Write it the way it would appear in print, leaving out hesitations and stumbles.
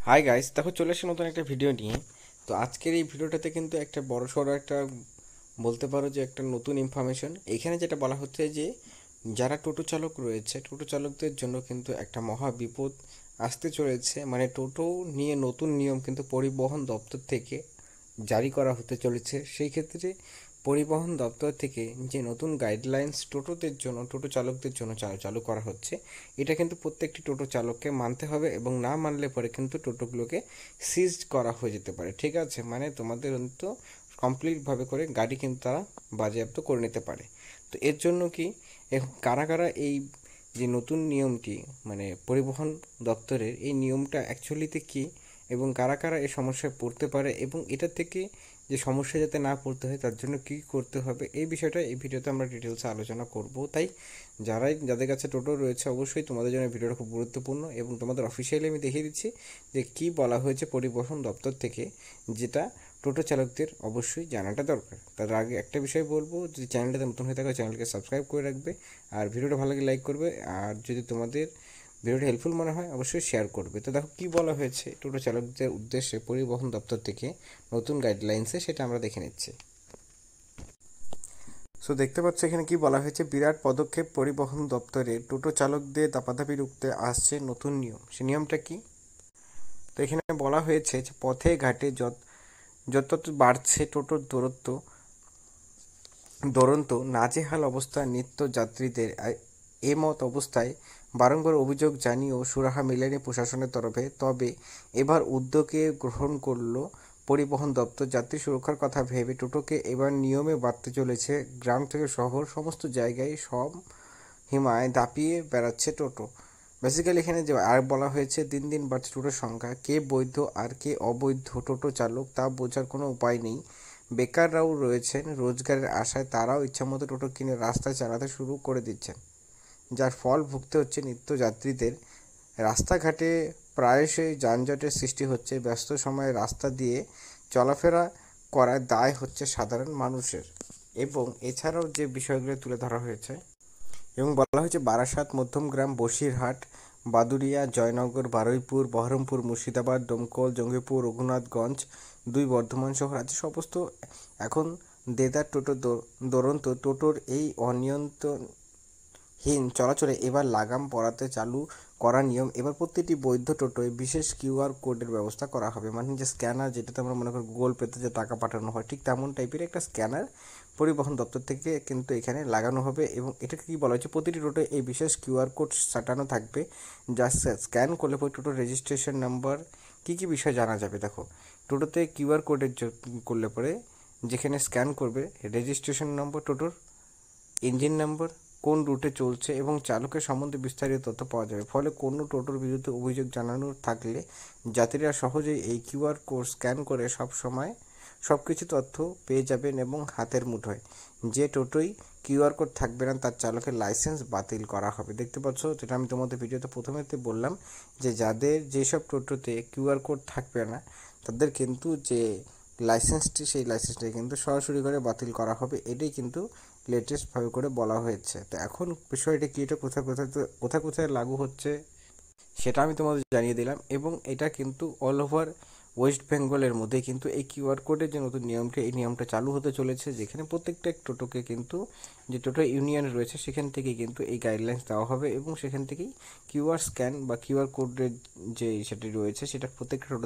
Hi guys, দেখো চলে এসে নতুন একটা ভিডিও নিয়ে। তো আজকের এই ভিডিওটাতে কিন্তু একটা বড় সড়ো একটা বলতে পারো যে একটা নতুন ইনফরমেশন এখানে যেটা বলা হচ্ছে যে যারা টোটো চালক রয়েছে টোটো চালকদের জন্য কিন্তু একটা মহা বিপদ আসতে চলেছে। মানে টোটো নিয়ে নতুন নিয়ম কিন্তু পরিবহন দপ্তর থেকে জারি করা হতে চলেছে। সেই ক্ষেত্রে পরিবহন দপ্তর থেকে যে নতুন গাইডলাইন্স টোটোদের জন্য টোটো চালকদের জন্য চালু করা হচ্ছে, এটা কিন্তু প্রত্যেকটি টোটো চালককে মানতে হবে এবং না মানলে পরে কিন্তু টোটোগুলোকে সিজ করা হয়ে যেতে পারে। ঠিক আছে, মানে তোমাদের তো কমপ্লিটভাবে করে গাড়ি কিন্তু তারা বাজেয়াপ্ত করে নিতে পারে। তো এর জন্য কি কারা কারা এই যে নতুন নিয়মটি, মানে পরিবহন দপ্তরের এই নিয়মটা অ্যাকচুয়ালিতে কি এবং কারা কারা এই সমস্যায় পড়তে পারে এবং এটা থেকে যে সমস্যা যাতে না পড়তে হয় তার জন্য কী করতে হবে, এই বিষয়টা এই ভিডিওতে আমরা ডিটেলসে আলোচনা করব। তাই যাদের কাছে টোটো রয়েছে অবশ্যই তোমাদের জন্য ভিডিওটা খুব গুরুত্বপূর্ণ এবং তোমাদের অফিসিয়ালি আমি দেখিয়ে দিচ্ছি যে কী বলা হয়েছে পরিবহন দপ্তর থেকে, যেটা টোটো চালকদের অবশ্যই জানাটা দরকার। তার আগে একটা বিষয় বলবো, যদি চ্যানেলটাতে নতুন হয়ে থাকে চ্যানেলকে সাবস্ক্রাইব করে রাখবে আর ভিডিওটা ভালো লাগে লাইক করবে, আর যদি তোমাদের ভিডিওটা হেল্পফুল মনে হয় অবশ্যই শেয়ার করবে। তো দেখো কী বলা হয়েছে টোটো চালকদের উদ্দেশ্যে পরিবহন দপ্তর থেকে নতুন গাইডলাইন্সে, সেটা আমরা দেখে নিচ্ছি। সো দেখতে পাচ্ছ এখানে কি বলা হয়েছে, বিরাট পদক্ষেপ পরিবহন দপ্তরে, টোটো চালকদের দাপাদাপি রুখতে আসছে নতুন নিয়ম। সে নিয়মটা কি? তো এখানে বলা হয়েছে যে পথে ঘাটে যত বাড়ছে টোটোর দুরন্ত নাজেহাল অবস্থা নিত্য যাত্রীদের। এমত অবস্থায় বারংবার অভিযোগ জানিয়েও সুরাহা মেলেনি প্রশাসনের তরফে। তবে এবার উদ্যোগে গ্রহণ করলো পরিবহন দপ্তর। যাত্রী সুরক্ষার কথা ভেবে টোটোকে এবার নিয়মে বাড়তে চলেছে। গ্রাম থেকে শহর সমস্ত জায়গায় সব হিমায় দাপিয়ে বেড়াচ্ছে টোটো। বেসিক্যালি এখানে যে আর বলা হয়েছে দিন দিন বাড়ছে টোটোর সংখ্যা, কে বৈধ আর কে অবৈধ টোটো চালক তা বোঝার কোনো উপায় নেই। বেকাররাও রয়েছেন রোজগারের আশায়, তারাও ইচ্ছামতো টোটো কিনে রাস্তায় চালাতে শুরু করে দিচ্ছেন, যার ফল ভুগতে হচ্ছে নিত্যযাত্রীদের। রাস্তাঘাটে প্রায়শই যানজটের সৃষ্টি হচ্ছে, ব্যস্ত সময়ে রাস্তা দিয়ে চলাফেরা করার দায় হচ্ছে সাধারণ মানুষের। এবং এছাড়াও যে বিষয়গুলো তুলে ধরা হয়েছে এবং বলা হয়েছে বারাসাত, মধ্যমগ্রাম, বসিরহাট, বাদুড়িয়া, জয়নগর, বারুইপুর, বহরমপুর, মুর্শিদাবাদ, দমকল, জঙ্গিপুর, রঘুনাথগঞ্জ, 2 বর্ধমান সহ রাজ্যের সমস্ত এখন দেদার টোটো দুরন্ত টোটোর এই অনিয়ন্ত্রণহীন চলাচলে এবার লাগাম পরাতে চালু করা নিয়ম। এবার প্রতিটি বৈধ টোটোয় বিশেষ কিউআর কোডের ব্যবস্থা করা হবে। মানে যে স্ক্যানার, যেটাতে আমরা মনে করি গুগল পেতে যে টাকা পাঠানো হয়, ঠিক তেমন টাইপের একটা স্ক্যানার পরিবহন দপ্তর থেকে কিন্তু এখানে লাগানো হবে। এবং এটাকে কি বলা হচ্ছে, প্রতিটি টোটোয় এই বিশেষ কিউআর কোড সাটানো থাকবে, যা স্ক্যান করলে পরে টোটোর রেজিস্ট্রেশন নাম্বার কী কী বিষয় জানা যাবে। দেখো, টোটোতে কিউআর কোডের করলে পরে যেখানে স্ক্যান করবে রেজিস্ট্রেশন নম্বর, টোটোর ইঞ্জিন নাম্বার, কোন রুটে চলছে এবং চালকের সম্বন্ধে বিস্তারিত তথ্য পাওয়া যাবে। ফলে কোনো টোটোর বিরুদ্ধে অভিযোগ জানানোর থাকলে যাত্রীরা সহজেই এই কিউআর কোড স্ক্যান করে সব সময় সব কিছু তথ্য পেয়ে যাবেন এবং হাতের মুঠোয়। যে টোটোই কিউআর কোড থাকবে না তার চালকের লাইসেন্স বাতিল করা হবে। দেখতে পাচ্ছ, যেটা আমি তোমাদের ভিডিওতে প্রথমেতে বললাম যে যাদের যেসব টোটোতে কিউআর কোড থাকবে না তাদের কিন্তু যে লাইসেন্সটি, সেই লাইসেন্সটি কিন্তু সরাসরি করে বাতিল করা হবে। এটাই কিন্তু লেটেস্টভাবে করে বলা হয়েছে। তো এখন বিষয়টা কি, এটা কোথায় কোথায় লাগু হচ্ছে সেটা আমি তোমাদের জানিয়ে দিলাম। এবং এটা কিন্তু অল ওভার ওয়েস্ট বেঙ্গলের মধ্যে কিন্তু এই কিউআর কোডের যে নতুন নিয়মটা, এই নিয়মটা চালু হতে চলেছে, যেখানে প্রত্যেকটা টোটোকে কিন্তু যে টোটো ইউনিয়ন রয়েছে সেখান থেকেই কিন্তু এই গাইডলাইন্স দেওয়া হবে এবং সেখান থেকেই কিউআর স্ক্যান বা কিউআর কোডের যে সেটি রয়েছে সেটা প্রত্যেকটা টোটোতে